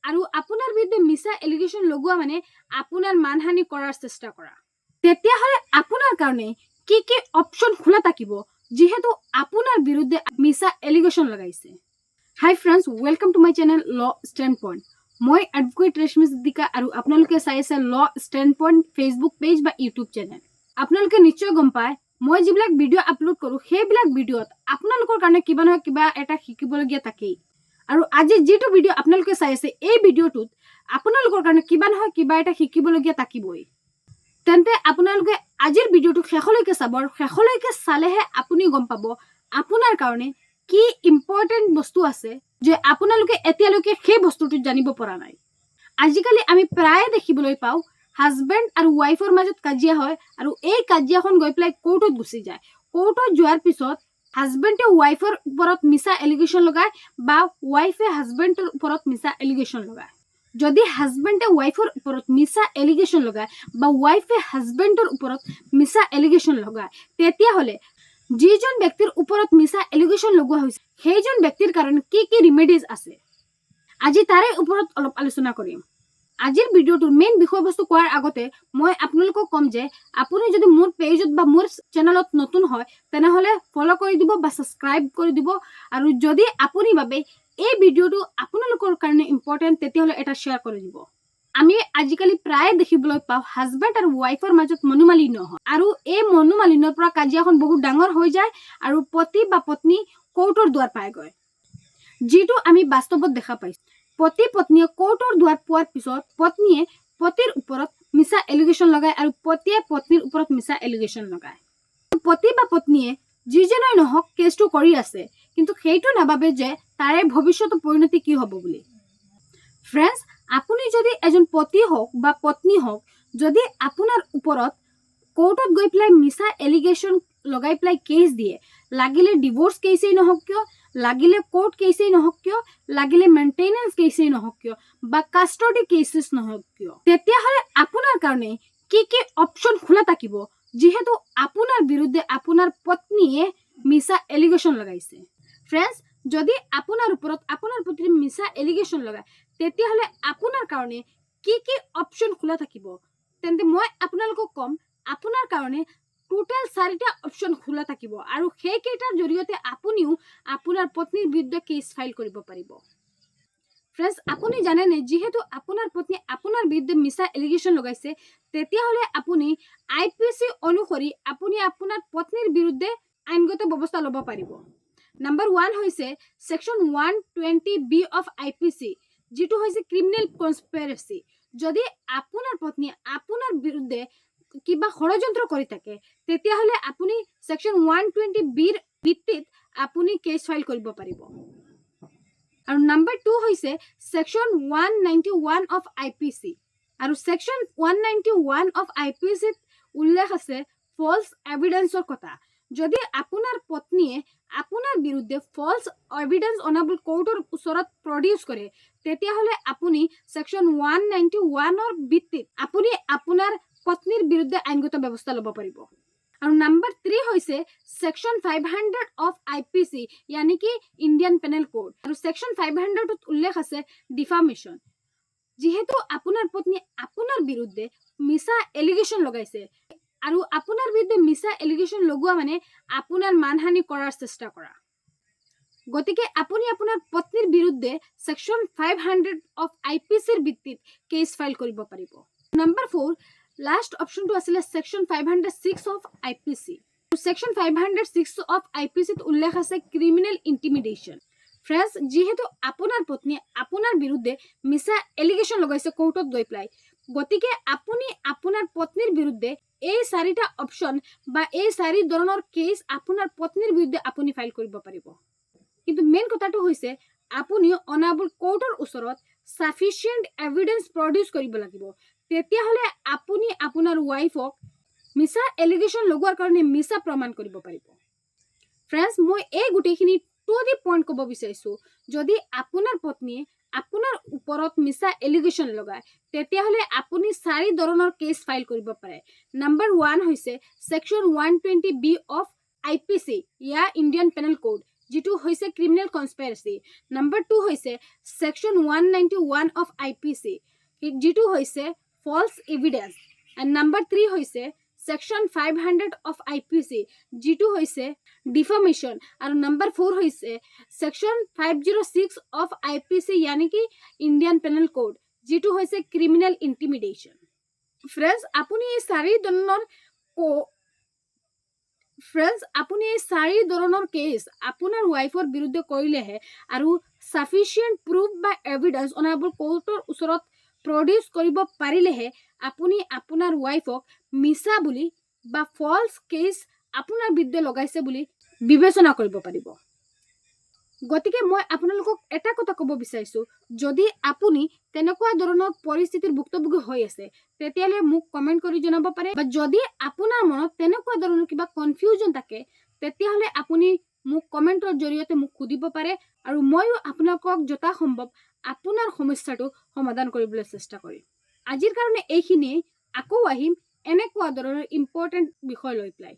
আৰু আপোনাৰ বিৰুদ্ধে মিছা এলিগেশ্যন লগোৱা মানে আপোনাৰ মানহানি কৰাৰ চেষ্টা কৰা তেতিয়াহ'লে আপোনাৰ কাৰণে কি কি অপচন খোলা থাকিব যিহেতু আপোনাৰ বিৰুদ্ধে মিছা এলিগেশ্যন লগাইছে হাই friends welcome to my channel ল ষ্টেণ্ড পইণ্ট মই এডভোকেট ৰেশমী সিদ্দিকা আৰু আপোনালোকে চাই আছে ল ষ্টেণ্ড পইণ্ট ফেচবুক পেজ বা ইউটিউব চেনেল আপোনালোকে নিশ্চয় গম পায় মই যিবিলাক ভিডিঅ' আপলোড কৰোঁ সেইবিলাক ভিডিঅ'ত আপোনালোকৰ কাৰণে কিবা নহয় কিবা এটা শিকিবলগীয়া থাকেই আৰু আজি যেটো ভিডিঅ' আপোনালোকে চাই আছে এই ভিডিঅ'টোত আপোনালোকৰ কাৰণে কিবা নহয় কিবা এটা শিকিবলগীয়া থাকিবই তেন্তে আপোনালোকে আজিৰ ভিডিঅ'টো শেষলৈকে চাব আৰু শেষলৈকে চালেহে আপুনি গম পাব আপোনাৰ কাৰণে কি ইম্পৰ্টেন্ট বস্তু আছে যে আপোনালোকে এতিয়ালৈকে সেই বস্তুটো জানিব পৰা নাই আজিকালি আমি প্ৰায় দেখিবলৈ পাওঁ হাজবেণ্ড আৰু ৱাইফৰ মাজত কাজিয়া হয় আৰু এই কাজিয়াখন গৈ পেলাই কোৰ্টত গুচি যায় কোৰ্টত যোৱাৰ পিছত হাজবেণ্ডে ৱাইফৰ ওপৰত মিছা এলিগেশ্যন লগায় বা ৱাইফে হাজবেণ্ডৰ ওপৰত মিছা এলিগেশ্যন লগায় যদি হাজবেণ্ডে ৱাইফৰ ওপৰত মিছা এলিগেশ্যন লগায় বা ৱাইফে হাজবেণ্ডৰ ওপৰত মিছা এলিগেশ্যন লগায় তেতিয়াহ'লে যিজন ব্যক্তিৰ ওপৰত মিছা এলিগেশ্যন লগোৱা হৈছে সেইজন ব্যক্তিৰ কাৰণে কি কি ৰিমেডিজ আছে আজি তাৰে ওপৰত অলপ আলোচনা কৰিম আজিৰ ভিডিঅ'টোৰ মেইন বিষয়বস্তু কোৱাৰ আগতে মই আপোনালোকক কম যে আপুনি যদি মোৰ পেজত বা মোৰ চেনেলত নতুন হয় তেনেহ'লে ফলো কৰি দিব বা সাবস্ক্ৰাইব কৰি দিব আৰু যদি আপুনি ভাবে এই ভিডিঅ'টো আপোনালোকৰ কাৰণে ইম্পৰ্টেন্ট তেতিয়াহ'লে এটা শ্বেয়াৰ কৰি দিব আমি আজিকালি প্ৰায় দেখিবলৈ পাওঁ হাজবেণ্ড আৰু ৱাইফৰ মাজত মনোমালিন্য হয় আৰু এই মনোমালিন্যৰ পৰা কাজিয়াখন বহুত ডাঙৰ হৈ যায় আৰু পতি বা পত্নী কোৰ্টৰ দুৱাৰ পায়গৈ যিটো আমি বাস্তৱত দেখা পাইছো পতি পত্নীয়ে কোৰ্টৰ দুৱাৰ পোৱাৰ পিছত পত্নীয়ে পতিৰ ওপৰত মিছা এলিগেশ্যন লগায় আৰু পতিয়ে পত্নীৰ ওপৰত মিছা এলিগেশ্যন লগায় পতি বা পত্নীয়ে যিজনেই নহওক কেছটো কৰি আছে কিন্তু সেইটো নাভাবে যে তাৰে ভৱিষ্যতৰ পৰিণতি কি হ'ব বুলি ফ্ৰেণ্ডছ আপুনি যদি এজন পতি হওক বা পত্নী হওক যদি আপোনাৰ ওপৰত কোৰ্টত গৈ পেলাই মিছা এলিগেশ্যন লগাই পেলাই কেছ দিয়ে লাগিলে ডিভোৰ্স কেছেই নহওক কিয় লাগিলে কোৰ্ট কেছেই নহওক কিয় লাগিলে মেইনটেনেন্স কেছেই নহওক কিয় বা কাষ্টডি কেছেছ নহওক কিয় তেতিয়াহ'লে আপোনাৰ কাৰণে কি কি অপচন খোলা থাকিব যিহেতু আপোনাৰ বিৰুদ্ধে আপোনাৰ পত্নীয়ে মিছা এলিগেশ্যন লগাইছে ফ্ৰেণ্ডছ যদি আপোনাৰ ওপৰত আপোনাৰ পত্নীয়ে মিছা এলিগেশ্যন লগায় তেতিয়াহ'লে আপোনাৰ কাৰণে কি কি অপচন খোলা থাকিব তেন্তে মই আপোনালোকক কম আপোনাৰ কাৰণে টোটাল 4টা অপচন খোলা থাকিব আৰু সেই কেইটাৰ জৰিয়তে আপুনিও আপোনাৰ পত্নীৰ বিৰুদ্ধে কেছ ফাইল কৰিব পাৰিব ফ্ৰেণ্ডছ আপুনি জানেনে যেহেতু আপোনাৰ পত্নী আপোনাৰ বিৰুদ্ধে মিছা এলিগেশ্যন লগাইছে তেতিয়াহ'লে আপুনি আইপিসি অনুসৰি আপুনি আপোনাৰ পত্নীৰ বিৰুদ্ধে আইনগত ব্যৱস্থা ল'ব পাৰিব নাম্বাৰ 1 হৈছে সেকশন 120B অফ আইপিসি যেটো হৈছে ক্ৰিমিনেল কনস্পিৰেসি যদি আপোনাৰ পত্নী আপোনাৰ বিৰুদ্ধে কিবা ষড়যন্ত্ৰ কৰি থাকে তেতিয়াহ'লে আপুনি সেকশন 120B ৰ ভিত্তিত আপুনি কেছ ফাইল কৰিব পাৰিব আৰু নাম্বাৰ 2 হৈছে সেকশন 191 অফ আইপিসি আৰু সেকশন 191 অফ আইপিসি উল্লেখ আছে ফলছ এভিডেন্সৰ কথা যদি আপোনাৰ পত্নীয়ে আপোনাৰ বিৰুদ্ধে ফলছ এভিডেন্স অনাবল কোৰ্টৰ ওচৰত প্ৰডিউস কৰে তেতিয়াহ'লে আপুনি সেকশন 191 ৰ ভিত্তিত আপুনি আপোনাৰ পত্নীৰ বিৰুদ্ধে আইনগত ব্যৱস্থা ল'ব পাৰিব আৰু নাম্বাৰ 3 হৈছে সেকশন 500 অফ আইপিসি यानी कि ইন্ডিয়ান পেনেল কোড আৰু সেকশন 500 ত উল্লেখ আছে ডিফামেশন যেহেতু আপোনাৰ পত্নী আপোনাৰ বিৰুদ্ধে মিছা এলিগেশ্যন লগাইছে আৰু আপোনাৰ বিৰুদ্ধে মিছা এলিগেশ্যন লগোৱা মানে আপোনাৰ মানহানি কৰাৰ চেষ্টা কৰা গতিকে আপুনি আপোনাৰ পত্নীৰ বিৰুদ্ধে সেকশন 500 অফ আইপিসিৰ ভিত্তিত কেছ ফাইল কৰিব পাৰিব নাম্বাৰ 4 লাষ্ট অপশনটো আছিল section 506 of IPC section 506 of আইপিসিত উল্লেখ আছে ক্রিমিনাল ইন্টিমিডেশন ফ্ৰেণ্ডছ যেহেতু আপোনাৰ পত্নী আপোনাৰ বিৰুদ্ধে মিছা এলিগেশ্যন লগাইছে কোৰ্টত গৈ পেলাই গতিকে আপুনি আপোনাৰ পত্নীৰ বিৰুদ্ধে এই 4টা অপশন বা এই 4 ধৰণৰ কেছ আপোনাৰ পত্নীৰ বিৰুদ্ধে আপুনি ফাইল কৰিব পাৰিব কিন্তু মেইন কথাটো হৈছে আপুনি অনাবল কোৰ্টৰ ওচৰত সাফিচিয়েন্ট এভিডেন্স প্ৰডিউস কৰিব লাগিব তেতিয়াহ'লে আপুনি আপোনাৰ ৱাইফক মিছা এলিগেশ্যন লগোৱাৰ কাৰণে মিছা প্ৰমাণ কৰিব পাৰিব ফ্ৰেণ্ডছ মই এই গুটেইখিনি টু দি পইণ্ট ক'ব বিচাৰিছো যদি আপোনাৰ পত্নীয়ে আপোনাৰ ওপৰত মিছা এলিগেশ্যন লগায় তেতিয়াহ'লে আপুনি 4 ধৰণৰ কেছ ফাইল কৰিব পাৰে নাম্বাৰ 1 হৈছে সেকশন 120B অফ আইপিসি ইয়া ইন্ডিয়ান পেনেল কোড যিটো হৈছে ক্ৰিমিনেল কনস্পিৰেচি। নম্বৰ 2 হৈছে সেকশন 191 অফ IPC, যিটো হৈছে ফলছ এভিডেন্স। এণ্ড নম্বৰ 3 হৈছে সেকশন 500 অফ IPC, যিটো হৈছে ডিফামেশ্যন। আৰু নম্বৰ 4 হৈছে সেকশন 506 অফ IPC, यानी कि ইণ্ডিয়ান পেনেল কোড, যিটো হৈছে ক্ৰিমিনেল ইন্টিমিডেশ্যন। ফ্ৰেণ্ডছ, আপুনি এই চাৰি ধৰণৰ কেছ আপোনাৰ ৱাইফৰ বিৰুদ্ধে কৰিলেহে আৰু সাফিচিয়েণ্ট প্ৰুফ বা এভিডেন্স অনাৰেবল কোৰ্টৰ ওচৰত প্ৰডিউচ কৰিব পাৰিলেহে আপুনি আপোনাৰ ৱাইফক মিছা বুলি বা ফলছ কেছ আপোনাৰ বিৰুদ্ধে লগাইছে বুলি বিবেচনা কৰিব পাৰিব। গতিকে মই আপোনালোকক এটা কথা ক'ব বিচাৰিছো, যদি আপুনি তেনেকুৱা ধৰণৰ পৰিস্থিতিৰ ভুক্তভোগী হৈ আছে তেতিয়াহ'লে মোক কমেণ্ট কৰি জনাব পাৰে, বা যদি আপোনাৰ মনত তেনেকুৱা ধৰণৰ কিবা কনফিউজন থাকে তেতিয়াহ'লে আপুনি মোক কমেণ্টৰ জৰিয়তে মোক সুধিব পাৰে, আৰু ময়ো আপোনালোকক যথাসম্ভৱ আপোনাৰ সমস্যাটো সমাধান কৰিবলৈ চেষ্টা কৰিম। আজিৰ কাৰণে এইখিনিয়ে, আকৌ আহিম এনেকুৱা ধৰণৰ ইম্পৰ্টেণ্ট বিষয় লৈ পেলাই।